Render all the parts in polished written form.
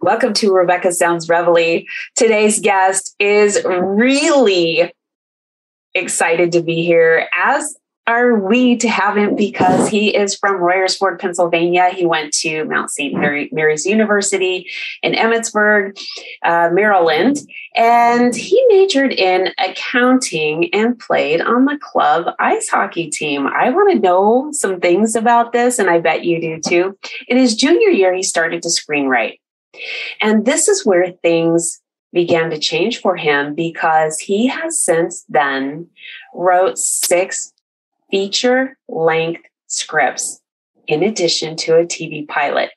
Welcome to Rebecca Sounds Reveille. Today's guest is really excited to be here, as are we to have him, because he is from Royersford, Pennsylvania. He went to Mount St. Mary's University in Emmitsburg, Maryland, and he majored in accounting and played on the club ice hockey team. I want to know some things about this, and I bet you do too. In his junior year, he started to screenwrite. And this is where things began to change for him, because he has since then wrote 6 feature-length scripts in addition to a TV pilot.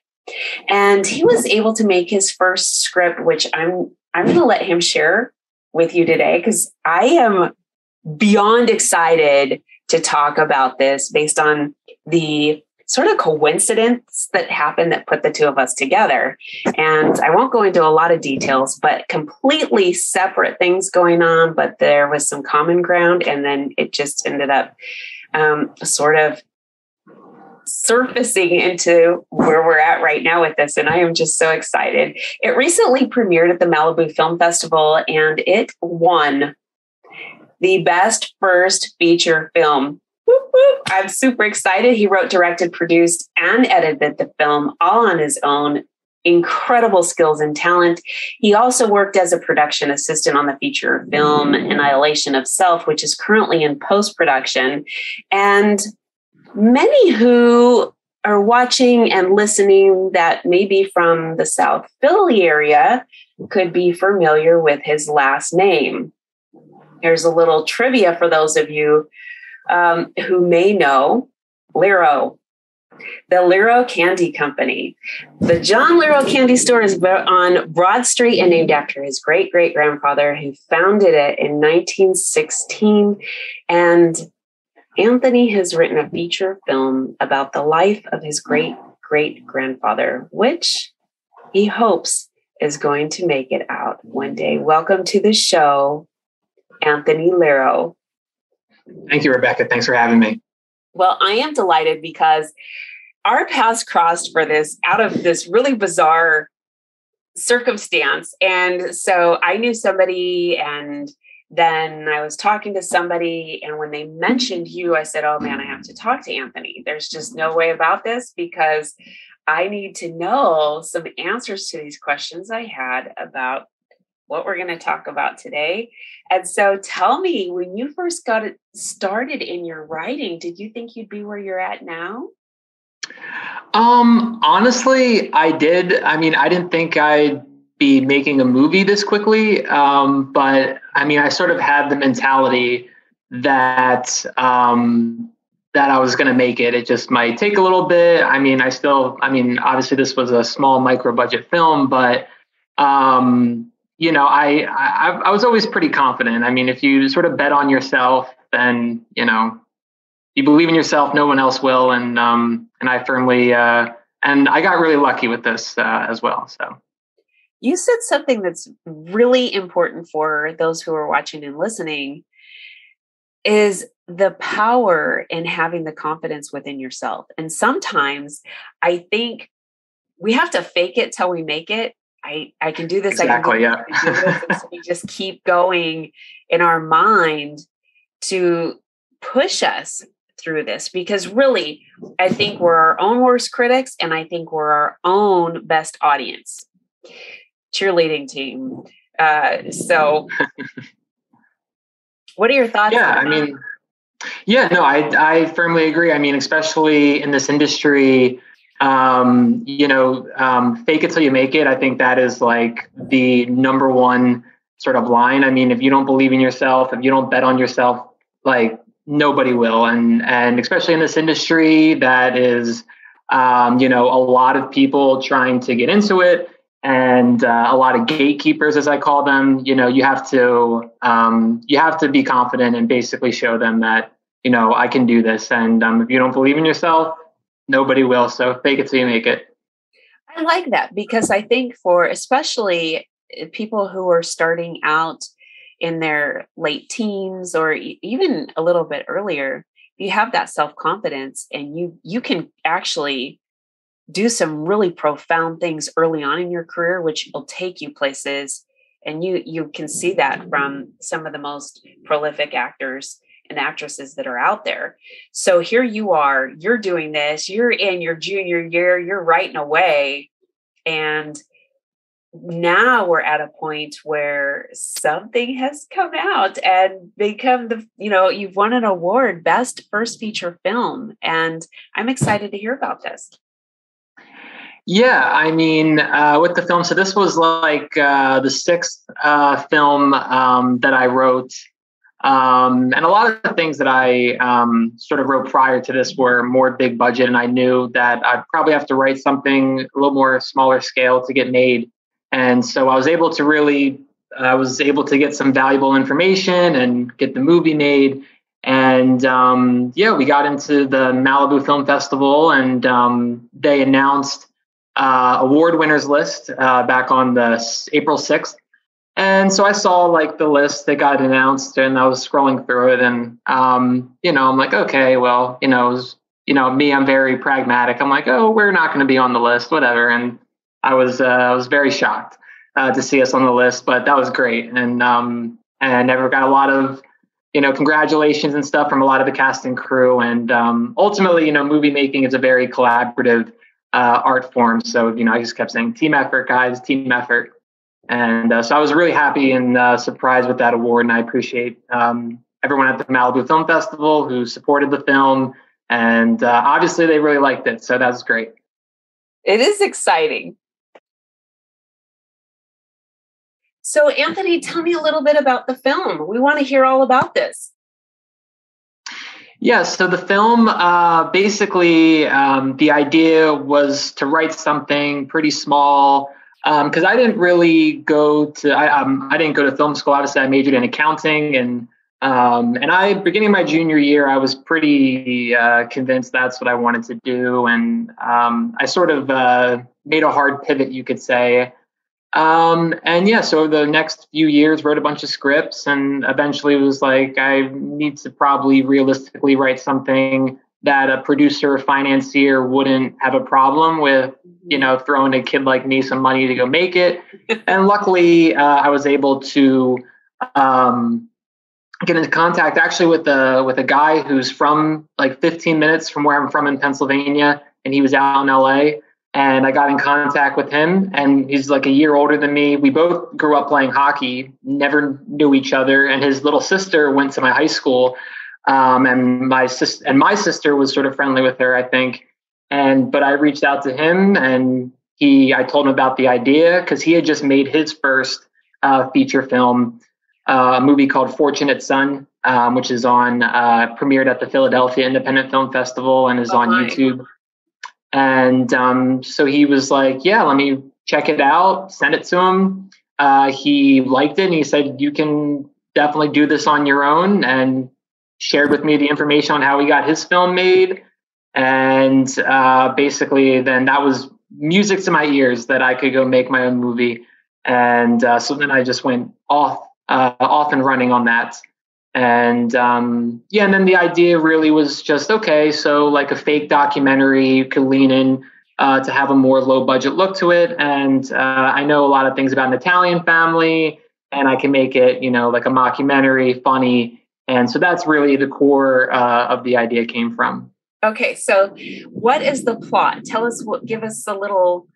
And he was able to make his first script, which I'm going to let him share with you today, because I am beyond excited to talk about this based on the sort of coincidence that happened that put the two of us together. And I won't go into a lot of details, but completely separate things going on, but there was some common ground. And then it just ended up sort of surfacing into where we're at right now with this. And I am just so excited. It recently premiered at the Malibu Film Festival, and it won the best first feature film. Whoop, whoop. I'm super excited. He wrote, directed, produced, and edited the film all on his own. Incredible skills and talent. He also worked as a production assistant on the feature film Annihilation of Self, which is currently in post-production. And many who are watching and listening that may be from the South Philly area could be familiar with his last name. There's a little trivia for those of you who may know Lerro, the Lerro Candy Company. The John Lerro Candy Store is on Broad Street and named after his great-great-grandfather, who founded it in 1916. And Anthony has written a feature film about the life of his great-great-grandfather, which he hopes is going to make it out one day. Welcome to the show, Anthony Lerro. Thank you, Rebecca. Thanks for having me. Well, I am delighted because our paths crossed for this out of this really bizarre circumstance. And so I knew somebody, and then I was talking to somebody, and when they mentioned you, I said, oh man, I have to talk to Anthony. There's just no way about this, because I need to know some answers to these questions I had about what we're going to talk about today. And so tell me, when you first got it started in your writing, did you think you'd be where you're at now? Honestly, I did. I mean, I didn't think I'd be making a movie this quickly. But I mean, I sort of had the mentality that, that I was going to make it. It just might take a little bit. I mean, obviously this was a small micro budget film, but, you know, I was always pretty confident. I mean, if you sort of bet on yourself, then, you know, you believe in yourself, no one else will. And I firmly, and I got really lucky with this as well. So you said something that's really important for those who are watching and listening, is the power in having the confidence within yourself. And sometimes I think we have to fake it till we make it. I can do this. Exactly, I can do this. So we just keep going in our mind to push us through this, because really, I think we're our own worst critics, and I think we're our own best audience. Cheerleading team. So what are your thoughts? Yeah, I mean, yeah, no, I firmly agree. I mean, especially in this industry, you know, fake it till you make it. I think that is like the number one sort of line. I mean, if you don't believe in yourself, if you don't bet on yourself, like nobody will. And especially in this industry that is, you know, a lot of people trying to get into it, and a lot of gatekeepers, as I call them. You know, you have to be confident and basically show them that, you know, I can do this. And if you don't believe in yourself, nobody will. So fake it till you make it. I like that, because I think for especially people who are starting out in their late teens or even a little bit earlier, you have that self-confidence, and you can actually do some really profound things early on in your career, which will take you places. And you can see that from some of the most prolific actors and actresses that are out there. So here you are, you're doing this, you're in your junior year, you're writing away. And now we're at a point where something has come out and become you've won an award, Best First Feature Film. And I'm excited to hear about this. Yeah, I mean, with the film, so this was like the sixth film that I wrote. And a lot of the things that I sort of wrote prior to this were more big budget. And I knew that I'd probably have to write something a little more smaller scale to get made. And so I was able to get some valuable information and get the movie made. And we got into the Malibu Film Festival, and they announced award winners list back on the April 6th. And so I saw like the list that got announced, and I was scrolling through it, and I'm like, okay, well, me, I'm very pragmatic. I'm like, oh, we're not going to be on the list, whatever. And I was very shocked to see us on the list, but that was great. And I never got a lot of congratulations and stuff from a lot of the cast and crew. And ultimately, movie making is a very collaborative art form. So I just kept saying, team effort, guys, team effort. And so I was really happy and surprised with that award. And I appreciate everyone at the Malibu Film Festival who supported the film. And obviously they really liked it. So that was great. It is exciting. So Anthony, tell me a little bit about the film. We want to hear all about this. Yeah, so the film, basically, the idea was to write something pretty small, because I didn't really go to, I didn't go to film school. Obviously, I majored in accounting, and beginning my junior year, I was pretty convinced that's what I wanted to do, and I sort of made a hard pivot, you could say. So the next few years wrote a bunch of scripts, and eventually was like, I need to probably realistically write something that a producer or financier wouldn't have a problem with, throwing a kid like me some money to go make it. And luckily, I was able to get into contact actually with a guy who's from like 15 minutes from where I'm from in Pennsylvania, and he was out in LA. And I got in contact with him, and he's like a year older than me. We both grew up playing hockey, never knew each other. And his little sister went to my high school, and my sister was sort of friendly with her, I think. But I reached out to him, and I told him about the idea because he had just made his first feature film, a movie called Fortunate Son, which is premiered at the Philadelphia Independent Film Festival and is on YouTube. And so he was like, yeah, let me check it out, send it to him. He liked it, and he said, you can definitely do this on your own, and shared with me the information on how he got his film made. And basically then that was music to my ears that I could go make my own movie. And so then I just went off and running on that. And and then the idea really was just, okay, so like a fake documentary, you could lean in to have a more low budget look to it. And I know a lot of things about an Italian family, and I can make it, like a mockumentary, funny. And so that's really the core of the idea came from. Okay, so what is the plot? Give us a little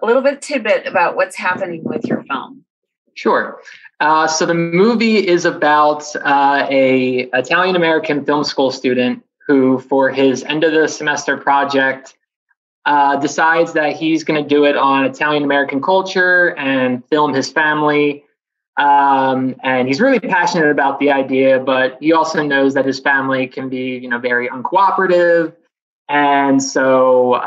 bit of tidbit about what's happening with your film. Sure. So the movie is about a Italian-American film school student who, for his end of the semester project, decides that he's going to do it on Italian-American culture and film his family. And he's really passionate about the idea, but he also knows that his family can be, very uncooperative. And so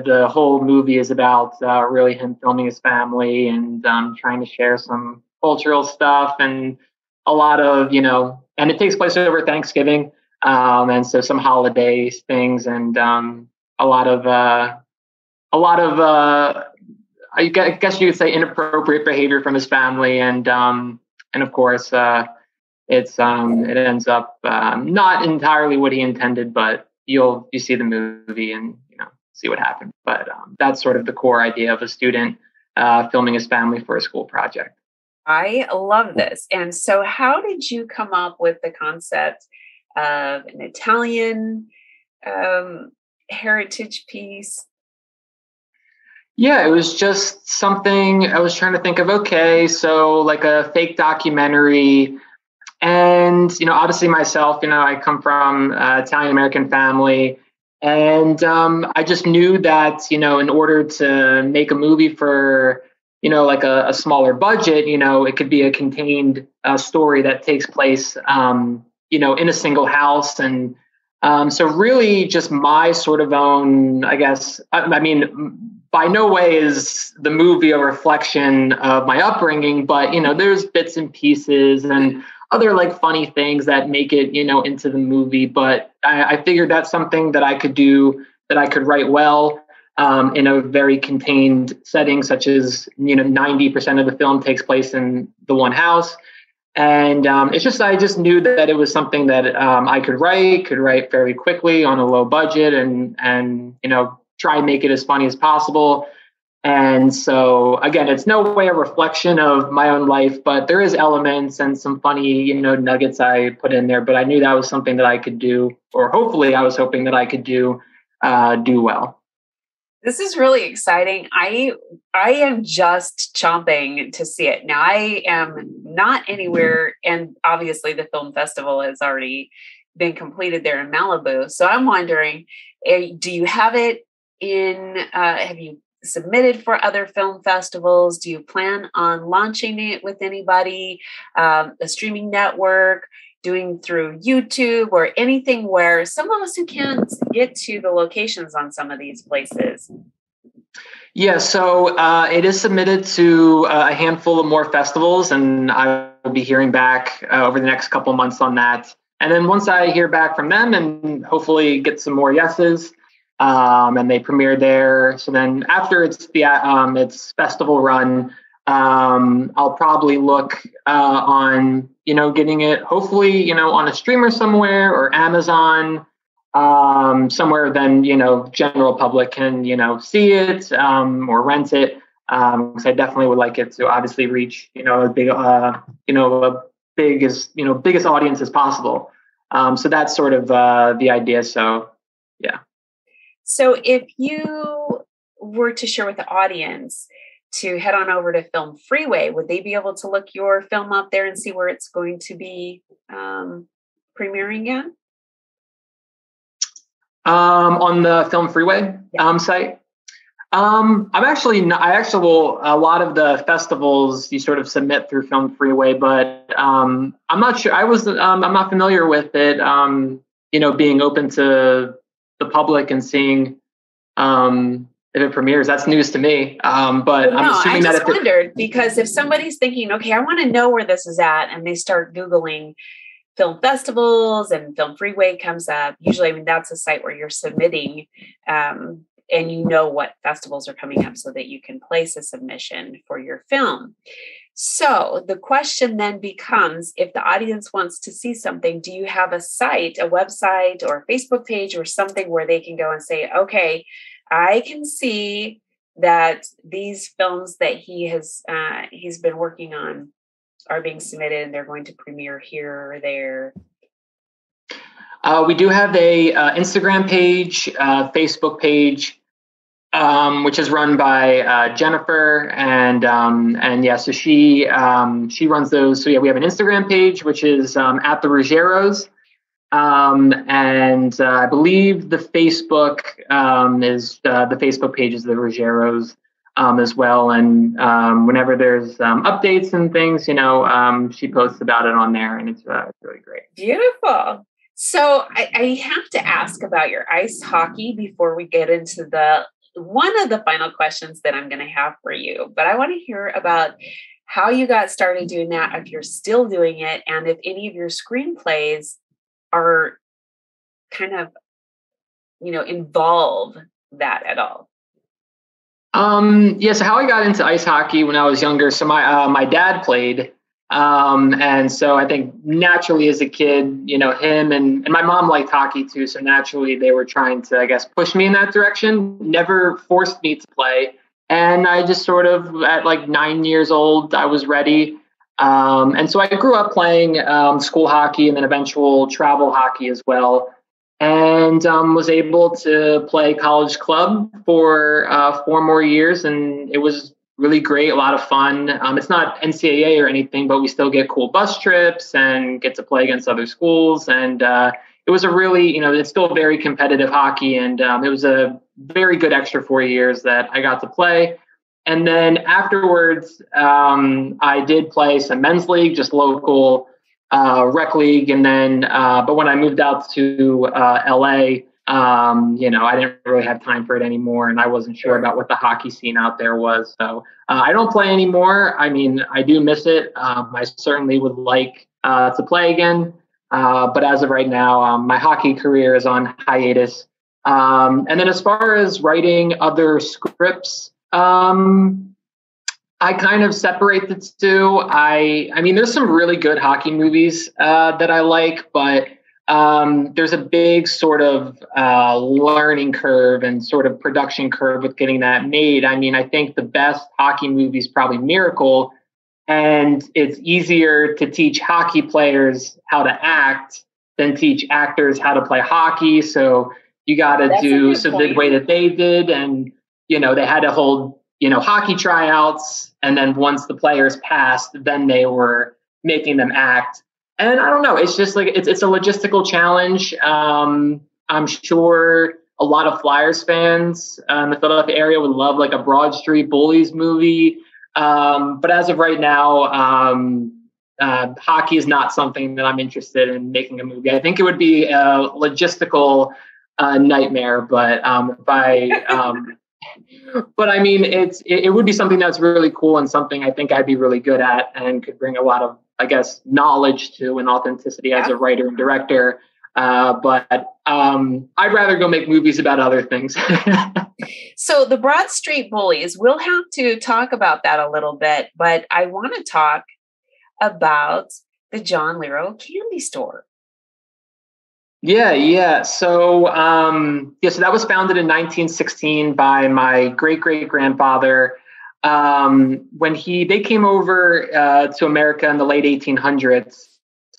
the whole movie is about really him filming his family and trying to share some cultural stuff and a lot of, and it takes place over Thanksgiving. And so some holiday things and a lot of I guess you could say inappropriate behavior from his family. And of course, it ends up not entirely what he intended, but you see the movie and see what happened. But that's sort of the core idea of a student filming his family for a school project. I love this. And so how did you come up with the concept of an Italian heritage piece? Yeah, it was just something I was trying to think of. Okay, so like a fake documentary. And, obviously myself, I come from an Italian-American family. And I just knew that, in order to make a movie for, like a smaller budget, it could be a contained story that takes place, in a single house. And so really just my sort of own, I guess, I mean, by no way is the movie a reflection of my upbringing, but, there's bits and pieces and other like funny things that make it, into the movie. But I figured that's something that I could do, that I could write well in a very contained setting, such as, 90% of the film takes place in the one house. And it's just, I just knew that it was something that I could write very quickly on a low budget and try and make it as funny as possible. And so, again, it's no way a reflection of my own life, but there is elements and some funny, nuggets I put in there. But I knew that was something that I could do, or hopefully I was hoping that I could do well. This is really exciting. I am just chomping to see it. Now, I am not anywhere, and obviously the film festival has already been completed there in Malibu. So I'm wondering, do you have it in, have you submitted for other film festivals? Do you plan on launching it with anybody, a streaming network, doing through YouTube or anything where some of us who can't get to the locations on some of these places? Yeah, so it is submitted to a handful of more festivals, and I will be hearing back over the next couple months on that. And then once I hear back from them and hopefully get some more yeses, and they premiere there. So then after its festival run, I'll probably look on, getting it hopefully, on a streamer somewhere or Amazon, somewhere then, general public can, see it or rent it. Because I definitely would like it to obviously reach, a biggest audience as possible. So that's sort of the idea. So, yeah. So if you were to share with the audience to head on over to Film Freeway, would they be able to look your film up there and see where it's going to be premiering at? On the Film Freeway site? I'm actually not, a lot of the festivals you sort of submit through Film Freeway, but I'm not sure. I'm not familiar with it, being open to the public and seeing if it premieres. That's news to me. But I'm assuming I just wondered, because if somebody's thinking, okay, I want to know where this is at, and they start Googling film festivals and Film Freeway comes up, usually, that's a site where you're submitting, and what festivals are coming up so that you can place a submission for your film. So the question then becomes, if the audience wants to see something, do you have a site, a website or a Facebook page or something where they can go and say, okay, I can see that these films that he's been working on are being submitted and they're going to premiere here or there? We do have a Instagram page, Facebook page, which is run by Jennifer, and yeah, so she runs those. So yeah, we have an Instagram page, which is at the Ruggieros, and I believe the Facebook is the Facebook page is the Ruggieros as well. And whenever there's updates and things, she posts about it on there, and it's really great. Beautiful. So I have to ask about your ice hockey before we get into one of the final questions that I'm going to have for you. But I want to hear about how you got started doing that, if you're still doing it, and if any of your screenplays are kind of, involve that at all. So how I got into ice hockey when I was younger. So my dad played And so I think naturally as a kid, him and my mom liked hockey too. So naturally they were trying to, I guess, push me in that direction, never forced me to play. And I just sort of at like 9 years old, I was ready. And so I grew up playing school hockey and then eventual travel hockey as well. And was able to play college club for 4 more years. And it was really great, a lot of fun. It's not NCAA or anything, but we still get cool bus trips and get to play against other schools. And it was a really, it's still very competitive hockey. And it was a very good extra 4 years that I got to play. And then afterwards, I did play some men's league, just local rec league. And then, but when I moved out to LA, I didn't really have time for it anymore. And I wasn't sure about what the hockey scene out there was. So I don't play anymore. I mean, I do miss it. I certainly would like to play again. But as of right now, my hockey career is on hiatus. And then as far as writing other scripts, I kind of separate the two. I mean, there's some really good hockey movies that I like, but there's a big sort of learning curve and sort of production curve with getting that made. I mean, I think the best hockey movie is probably Miracle, and it's easier to teach hockey players how to act than teach actors how to play hockey. So you got to do so the way that they did, and they had to hold hockey tryouts, and then once the players passed, then they were making them act. And I don't know, it's just like it's a logistical challenge. I'm sure a lot of Flyers fans in the Philadelphia area would love like a Broad Street Bullies movie. But as of right now, hockey is not something that I'm interested in making a movie. I think it would be a logistical nightmare, but but I mean, it would be something that's really cool and something I think I'd be really good at and could bring a lot of, I guess, knowledge to and authenticity as a writer and director. But I'd rather go make movies about other things. So the Broad Street Bullies, we'll have to talk about that a little bit, but I want to talk about the John Lerro Candy Store. Yeah. So, so that was founded in 1916 by my great-great-grandfather. When they came over to America in the late 1800s,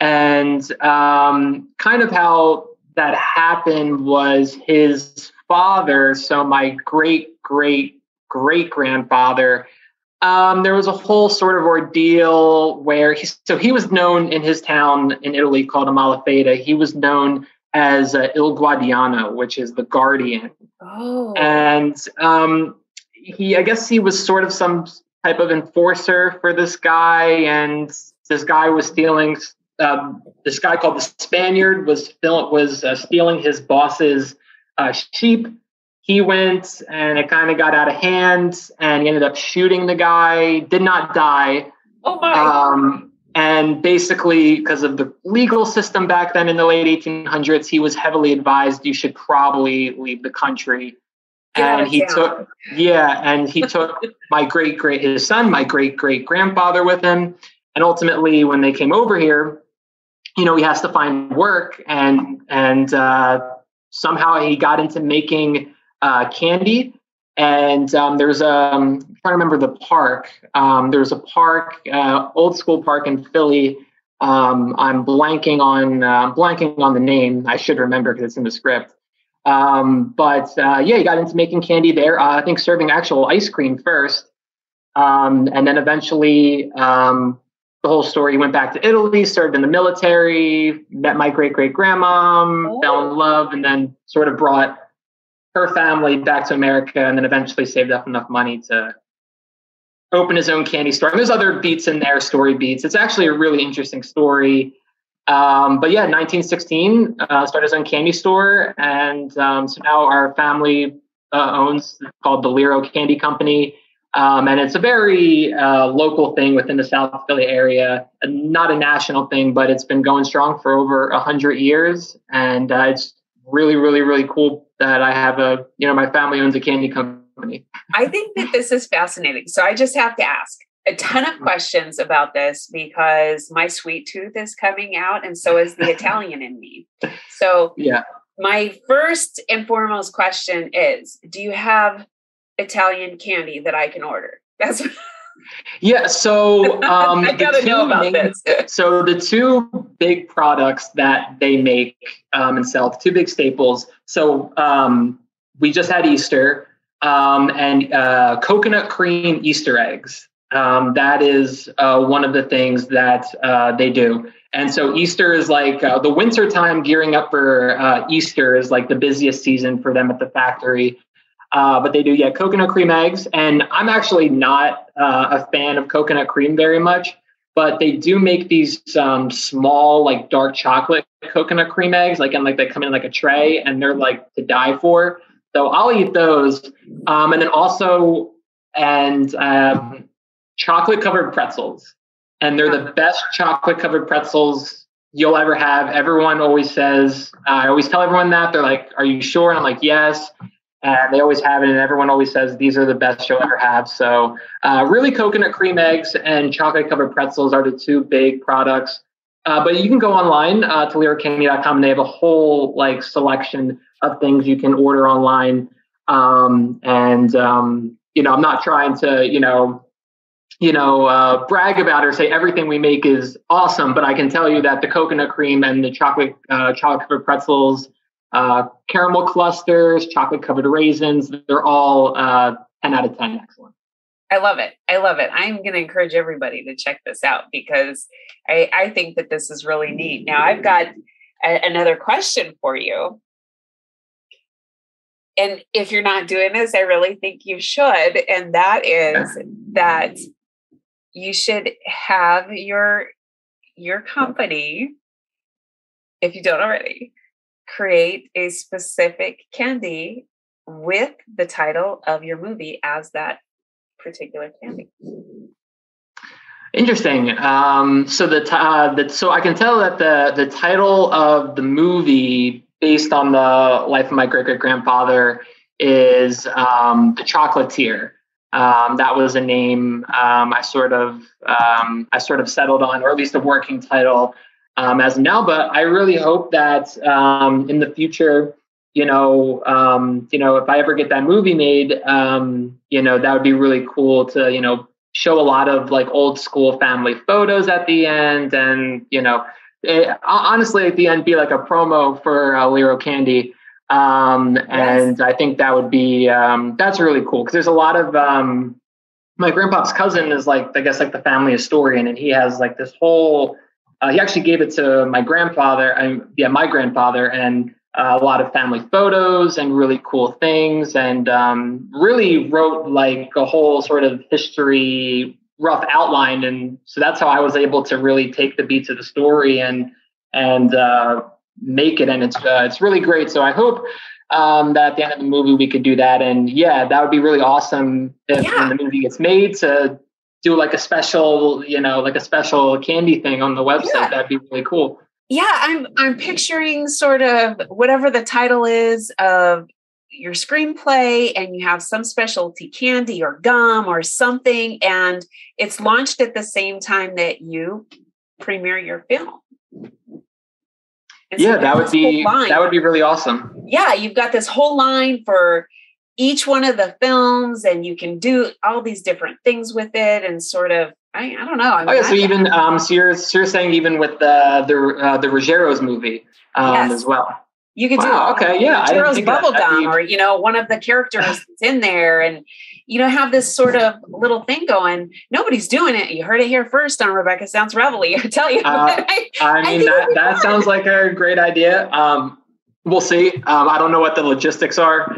and kind of how that happened was his father, so my great-great-great-grandfather, there was a whole sort of ordeal where he was known in his town in Italy called Amalfitana. He was known as Il Guardiano, which is the guardian. Oh. And I guess he was sort of some type of enforcer for this guy. And this guy was stealing, this guy called the Spaniard was stealing his boss's sheep. He went and it kind of got out of hand and he ended up shooting the guy, did not die. Oh my. And basically, because of the legal system back then in the late 1800s, he was heavily advised you should probably leave the country. And he took my great-great-grandfather with him. And ultimately, when they came over here, he has to find work. And somehow he got into making candy. And there's I'm trying to remember the park. There's a park, old school park in Philly. I'm blanking on the name. I should remember because it's in the script. But he got into making candy there. I think serving actual ice cream first, and then eventually the whole story. He went back to Italy, served in the military, met my great-great-grandma, fell in love, and then sort of brought her family back to America, and then eventually saved up enough money to open his own candy store. And there's other beats in there, story beats. It's actually a really interesting story. But 1916, started his own candy store. And so now our family owns called the Lerro Candy Company. And it's a very local thing within the South Philly area, not a national thing, but it's been going strong for over 100 years. And it's really, really, really cool that I have my family owns a candy company. I think that this is fascinating. So I just have to ask, a ton of questions about this because my sweet tooth is coming out and so is the Italian in me. So yeah. My first and foremost question is, do you have Italian candy that I can order? That's Yeah. So I gotta know about this. So the two big products that they make and sell, the two big staples. So we just had Easter and coconut cream Easter eggs. That is one of the things that they do. And so Easter is like the winter time gearing up for Easter is like the busiest season for them at the factory. But they do, coconut cream eggs. And I'm actually not a fan of coconut cream very much, but they do make these small, like dark chocolate coconut cream eggs, like they come in like a tray and they're like to die for. So I'll eat those. And then also, chocolate covered pretzels. And they're the best chocolate covered pretzels you'll ever have. Everyone always says, I always tell everyone that. They're like, are you sure? And I'm like, yes. And they always have it. And everyone always says, these are the best you'll ever have. So really coconut cream eggs and chocolate covered pretzels are the two big products. But you can go online to lerrocandy.com and they have a whole like selection of things you can order online. I'm not trying to, brag about it or say everything we make is awesome, but I can tell you that the coconut cream and the chocolate covered pretzels, caramel clusters, chocolate covered raisins, they're all 10 out of 10 excellent. I love it. I'm going to encourage everybody to check this out because I think that this is really neat. Now I've got another question for you. And if you're not doing this, I really think you should. And that is that you should have your company, if you don't already, create a specific candy with the title of your movie as that particular candy. Interesting. So I can tell that the title of the movie, based on the life of my great grandfather, is The Chocolatier. That was a name I sort of settled on, or at least a working title as of now. But I really hope that in the future, if I ever get that movie made, that would be really cool to show a lot of like old school family photos at the end, and honestly at the end be like a promo for Lerro Candy. And I think that would be, that's really cool. Cause there's a lot of, my grandpa's cousin is like, I guess like the family historian. And he has like this whole, he actually gave it to my grandfather and a lot of family photos and really cool things. And, really wrote like a whole sort of history rough outline. And so that's how I was able to really take the beats of the story and make it, and it's really great. So I hope that at the end of the movie we could do that, and that would be really awesome if when the movie gets made to do like a special candy thing on the website. That'd be really cool. I'm picturing sort of whatever the title is of your screenplay, and you have some specialty candy or gum or something, and it's launched at the same time that you premiere your film. So that would be really awesome. Yeah, you've got this whole line for each one of the films, and you can do all these different things with it, and sort of I don't know. So even so you're saying even with the Ruggieros movie as well. You could do Ruggieros bubblegum, or one of the characters that's in there, and have this sort of little thing going. Nobody's doing it. You heard it here first on Rebecca Sounds Reveille. I tell you. That sounds like a great idea. We'll see. I don't know what the logistics are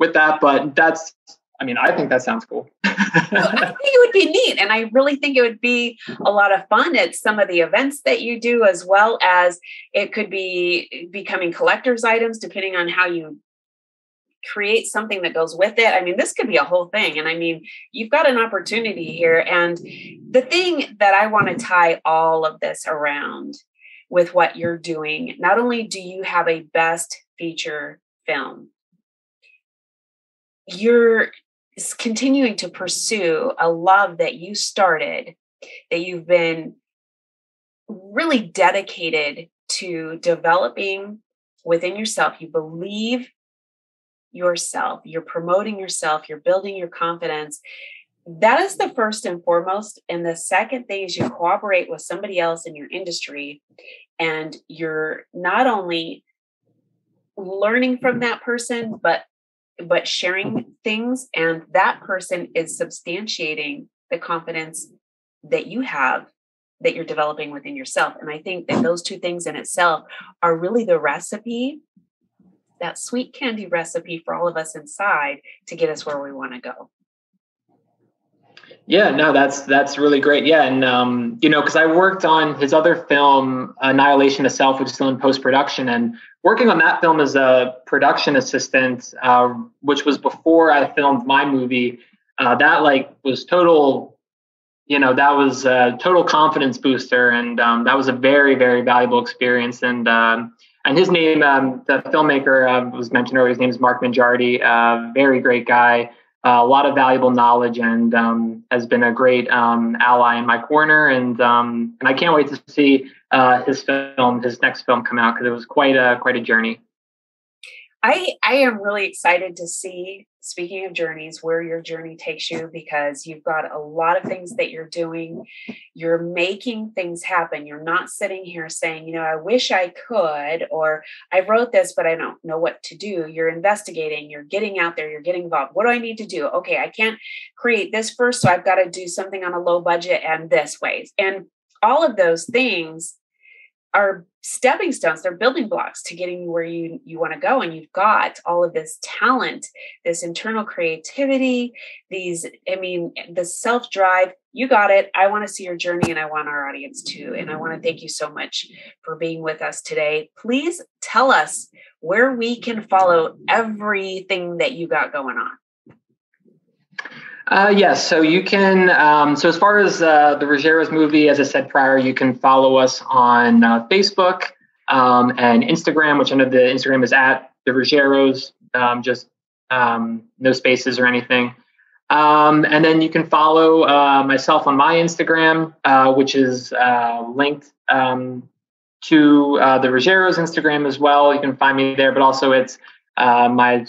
with that, but I think that sounds cool. I think it would be neat. And I really think it would be a lot of fun at some of the events that you do, as well as it could be becoming collector's items, depending on how you create something that goes with it. This could be a whole thing. And you've got an opportunity here. And the thing that I want to tie all of this around with what you're doing, not only do you have a best feature film, you're is continuing to pursue a love that you started, that you've been really dedicated to developing within yourself. You believe yourself, you're promoting yourself, you're building your confidence. That is the first and foremost. And the second thing is you cooperate with somebody else in your industry, and you're not only learning from that person, but sharing things, and that person is substantiating the confidence that you have, that you're developing within yourself. And I think that those two things in itself are really the recipe, that sweet candy recipe for all of us inside to get us where we want to go. Yeah, no, that's really great. Yeah. And, because I worked on his other film, Annihilation of Self, which is still in post-production, and working on that film as a production assistant, which was before I filmed my movie, that was total, that was a total confidence booster. And that was a very, very valuable experience. And his name, the filmmaker was mentioned earlier, his name is Mark Mangiardi, very great guy. A lot of valuable knowledge, and has been a great ally in my corner. And I can't wait to see his next film come out, because it was quite a journey. I am really excited to see, speaking of journeys, where your journey takes you, because you've got a lot of things that you're doing. You're making things happen. You're not sitting here saying, I wish I could, or I wrote this, but I don't know what to do. You're investigating, you're getting out there, you're getting involved. What do I need to do? Okay, I can't create this first, so I've got to do something on a low budget and this way. And all of those things are stepping stones. They're building blocks to getting you where you want to go. And you've got all of this talent, this internal creativity, the self-drive. You got it. I want to see your journey, and I want our audience to. And I want to thank you so much for being with us today. Please tell us where we can follow everything that you got going on. Yes. So you can, so as far as the Ruggieros movie, as I said prior, you can follow us on Facebook and Instagram, which I know the Instagram is at the Ruggieros, just no spaces or anything. And then you can follow myself on my Instagram, which is linked to the Ruggieros Instagram as well. You can find me there, but also it's my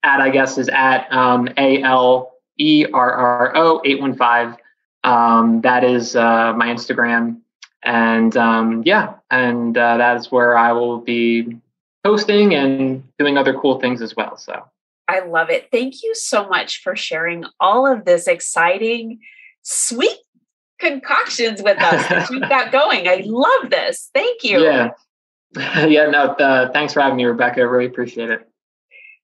ad, I guess, is at ALERRO815. That is my Instagram. And that is where I will be posting and doing other cool things as well. So I love it. Thank you so much for sharing all of this exciting, sweet concoctions with us that you've got going. I love this. Thank you. Yeah. Thanks for having me, Rebecca. I really appreciate it.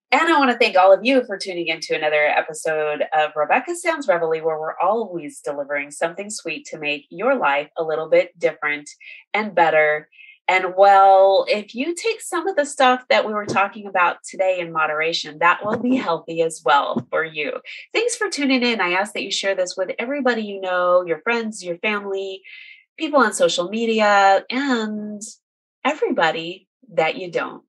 And I want to thank all of you for tuning into another episode of Rebecca Sounds Reveille, where we're always delivering something sweet to make your life a little bit different and better. And well, if you take some of the stuff that we were talking about today in moderation, that will be healthy as well for you. Thanks for tuning in. I ask that you share this with everybody you know, your friends, your family, people on social media, and everybody that you don't.